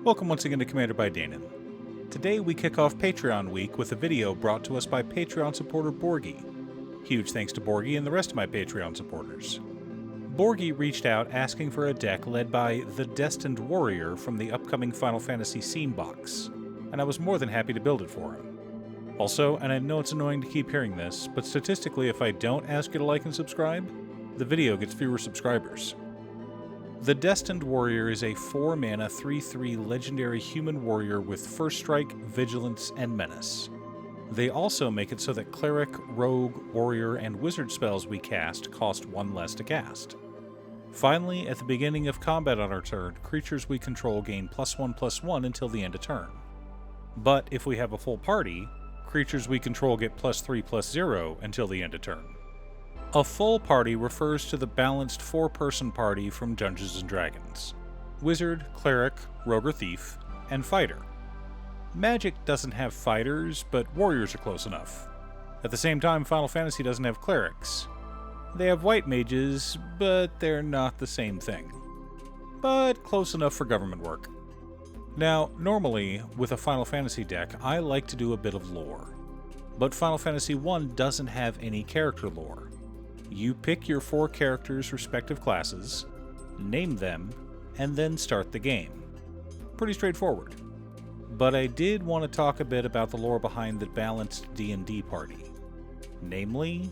Welcome once again to Commander by Danon. Today we kick off Patreon week with a video brought to us by Patreon supporter Borgie. Huge thanks to Borgie and the rest of my Patreon supporters. Borgie reached out asking for a deck led by the Destined warrior from the upcoming Final Fantasy Scene box, and I was more than happy to build it for him. Also, and I know it's annoying to keep hearing this, but statistically if I don't ask you to like and subscribe, the video gets fewer subscribers. The Destined Warrior is a 4-mana 3/3 legendary human warrior with First Strike, Vigilance, and Menace. They also make it so that Cleric, Rogue, Warrior, and Wizard spells we cast cost 1 less to cast. Finally, at the beginning of combat on our turn, creatures we control gain +1/+1 until the end of turn. But if we have a full party, creatures we control get +3/+0 until the end of turn. A full party refers to the balanced 4-person party from Dungeons & Dragons. Wizard, Cleric, Rogue or Thief, and Fighter. Magic doesn't have fighters, but warriors are close enough. At the same time, Final Fantasy doesn't have clerics. They have white mages, but they're not the same thing. But close enough for government work. Now, normally, with a Final Fantasy deck, I like to do a bit of lore. But Final Fantasy I doesn't have any character lore. You pick your 4 characters' respective classes, name them, and then start the game. Pretty straightforward. But I did want to talk a bit about the lore behind the balanced D&D party. Namely,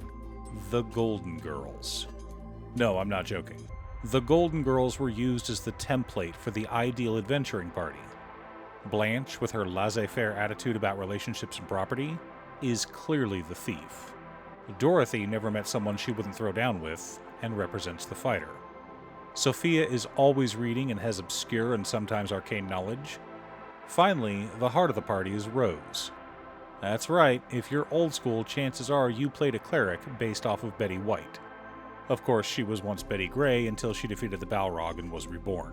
the Golden Girls. No, I'm not joking. The Golden Girls were used as the template for the ideal adventuring party. Blanche, with her laissez-faire attitude about relationships and property, is clearly the thief. Dorothy never met someone she wouldn't throw down with, and represents the fighter. Sophia is always reading and has obscure and sometimes arcane knowledge. Finally, the heart of the party is Rose. That's right, if you're old school, chances are you played a cleric based off of Betty White. Of course, she was once Betty Gray until she defeated the Balrog and was reborn.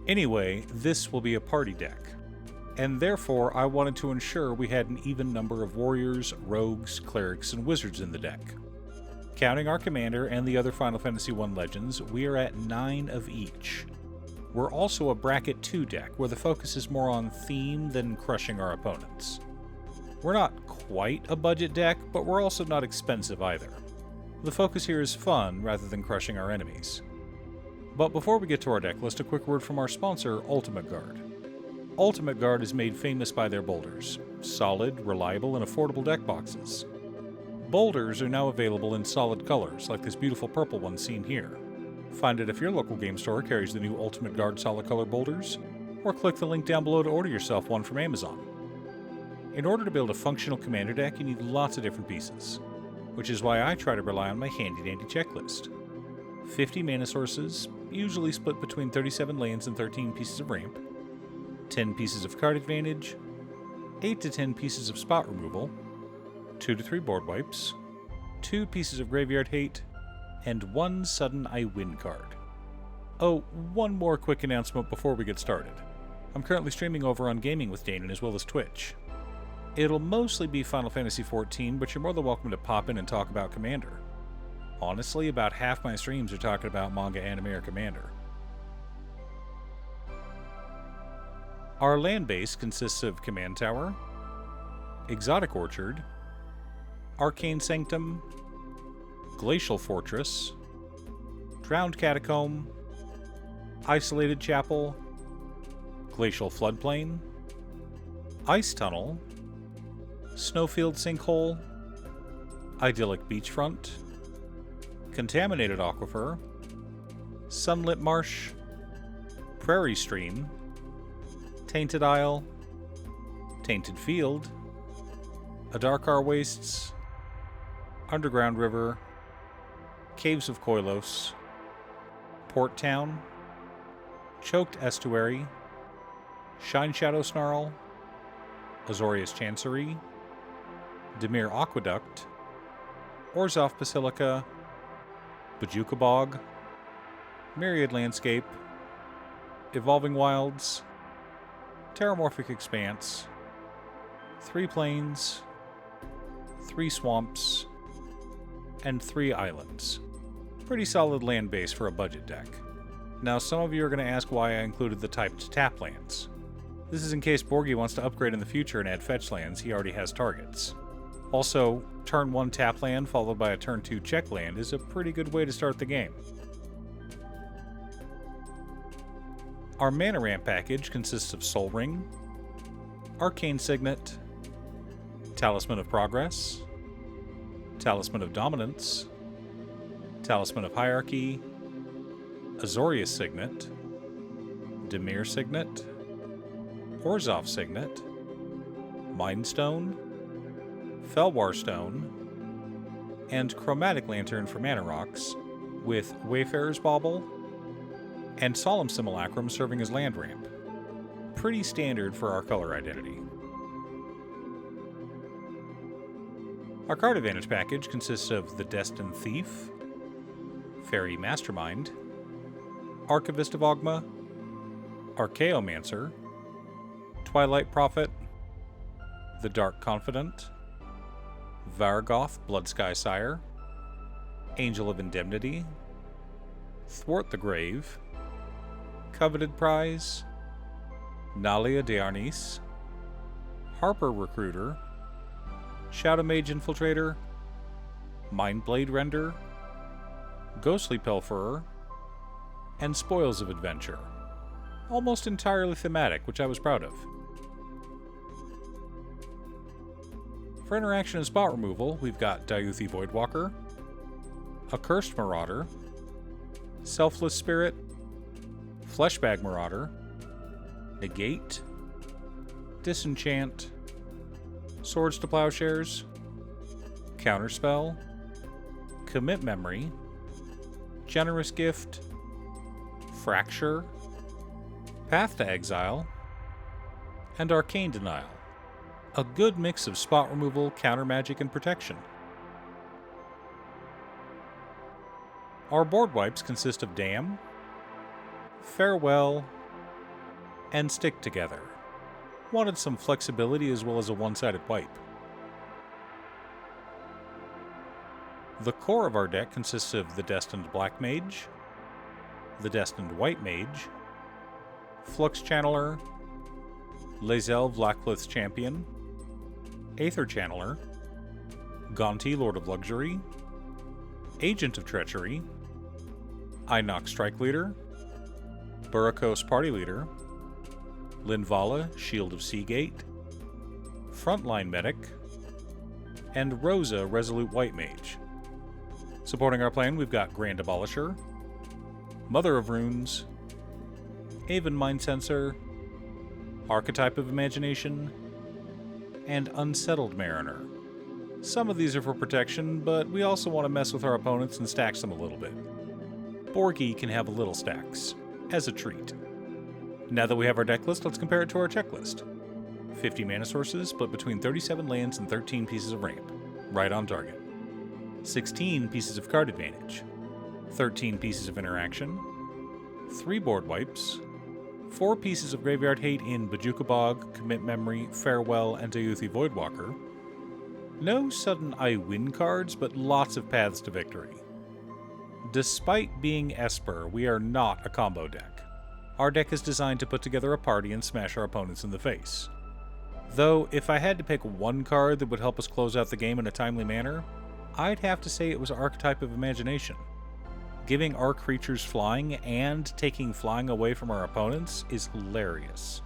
Anyway, this will be a party deck. And therefore, I wanted to ensure we had an even number of warriors, rogues, clerics, and wizards in the deck. Counting our commander and the other Final Fantasy I legends, we are at 9 of each. We're also a Bracket 2 deck, where the focus is more on theme than crushing our opponents. We're not quite a budget deck, but we're also not expensive either. The focus here is fun rather than crushing our enemies. But before we get to our deck list, a quick word from our sponsor, Ultimate Guard. Ultimate Guard is made famous by their boulders. Solid, reliable, and affordable deck boxes. Boulders are now available in solid colors, like this beautiful purple one seen here. Find it if your local game store carries the new Ultimate Guard solid color boulders, or click the link down below to order yourself one from Amazon. In order to build a functional commander deck, you need lots of different pieces, which is why I try to rely on my handy-dandy checklist. 50 mana sources, usually split between 37 lands and 13 pieces of ramp, 10 pieces of card advantage, 8 to 10 pieces of spot removal, 2 to 3 board wipes, 2 pieces of graveyard hate, and 1 sudden I win card. Oh, one more quick announcement before we get started. I'm currently streaming over on Gaming with Danon as well as Twitch. It'll mostly be Final Fantasy XIV, but you're more than welcome to pop in and talk about Commander. Honestly, about half my streams are talking about manga, anime, or Commander. Our land base consists of Command Tower, Exotic Orchard, Arcane Sanctum, Glacial Fortress, Drowned Catacomb, Isolated Chapel, Glacial Floodplain, Ice Tunnel, Snowfield Sinkhole, Idyllic Beachfront, Contaminated Aquifer, Sunlit Marsh, Prairie Stream, Tainted Isle, Tainted Field, Adarkar Wastes, Underground River, Caves of Koilos, Port Town, Choked Estuary, Shine Shadow Snarl, Azorius Chancery, Dimir Aqueduct, Orzhov Basilica, Bajuka Bog, Myriad Landscape, Evolving Wilds, Terramorphic Expanse, 3 Plains, 3 Swamps, and 3 Islands. Pretty solid land base for a budget deck. Now, some of you are going to ask why I included the typed tap lands. This is in case Borgie wants to upgrade in the future and add fetch lands, he already has targets. Also, turn 1 tap land followed by a turn 2 check land is a pretty good way to start the game. Our mana ramp package consists of Soul Ring, Arcane Signet, Talisman of Progress, Talisman of Dominance, Talisman of Hierarchy, Azorius Signet, Dimir Signet, Orzhov Signet, Mind Stone, Felwar Stone, and Chromatic Lantern for mana rocks, with Wayfarer's Bauble and Solemn Simulacrum serving as land ramp. Pretty standard for our color identity. Our card advantage package consists of the Destined Thief, Fairy Mastermind, Archivist of Ogma, Archaeomancer, Twilight Prophet, the Dark Confidant, Vargoth Bloodsky Sire, Angel of Indemnity, Thwart the Grave, Coveted Prize, Nalia de Arnis, Harper Recruiter, Shadow Mage Infiltrator, Mindblade Render, Ghostly Pilferer, and Spoils of Adventure. Almost entirely thematic, which I was proud of. For interaction and spot removal, we've got Diuthi Voidwalker, Accursed Marauder, Selfless Spirit, Fleshbag Marauder, Negate, Disenchant, Swords to Plowshares, Counterspell, Commit Memory, Generous Gift, Fracture, Path to Exile, and Arcane Denial. A good mix of spot removal, counter magic, and protection. Our board wipes consist of Damn, Farewell, and Stick Together. Wanted some flexibility as well as a one-sided wipe. The core of our deck consists of the Destined Black Mage, the Destined White Mage, Flux Channeler, Lae'zel Vlaclith's Champion, Aether Channeler, Gonti Lord of Luxury, Agent of Treachery, Inox Strike Leader, Burakos Party Leader, Linvala Shield of Seagate, Frontline Medic, and Rosa Resolute White Mage. Supporting our plan, we've got Grand Abolisher, Mother of Runes, Aven Mind Sensor, Archetype of Imagination, and Unsettled Mariner. Some of these are for protection, but we also want to mess with our opponents and stack them a little bit. Borgie can have little stacks, as a treat. Now that we have our deck list, let's compare it to our checklist. 50 mana sources, split between 37 lands and 13 pieces of ramp. Right on target. 16 pieces of card advantage. 13 pieces of interaction. 3 board wipes. 4 pieces of graveyard hate in Bojuka Bog, Commit Memory, Farewell, and Diuthi Voidwalker. No sudden I win cards, but lots of paths to victory. Despite being Esper, we are not a combo deck. Our deck is designed to put together a party and smash our opponents in the face. Though, if I had to pick one card that would help us close out the game in a timely manner, I'd have to say it was Archetype of Imagination. Giving our creatures flying and taking flying away from our opponents is hilarious.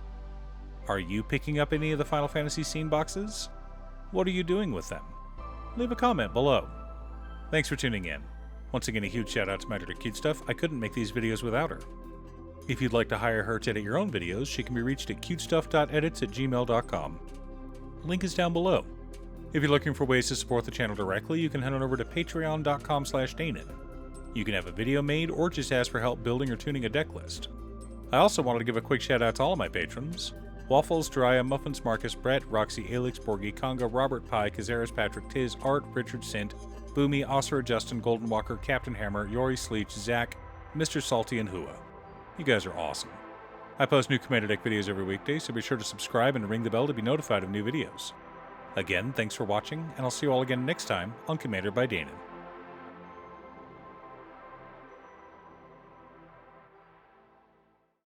Are you picking up any of the Final Fantasy scene boxes? What are you doing with them? Leave a comment below. Thanks for tuning in. Once again, a huge shout out to my editor Cutestuff. I couldn't make these videos without her. If you'd like to hire her to edit your own videos, she can be reached at cutestuff.edits@gmail.com. Link is down below. If you're looking for ways to support the channel directly, you can head on over to patreon.com/Danon. You can have a video made or just ask for help building or tuning a deck list. I also wanted to give a quick shout out to all of my patrons: Waffles, Jiraiya, Muffins, Marcus, Brett, Roxy, Alix, Borgie, Conga, Robert Pye, Kazaris, Patrick, Tiz, Art, Richard, Sint, Boomy, Osira, Justin, Golden Walker, Captain Hammer, Yori, Sleech, Zach, Mr. Salty, and Hua. You guys are awesome. I post new Commander Deck videos every weekday, so be sure to subscribe and ring the bell to be notified of new videos. Again, thanks for watching, and I'll see you all again next time on Commander by Danon.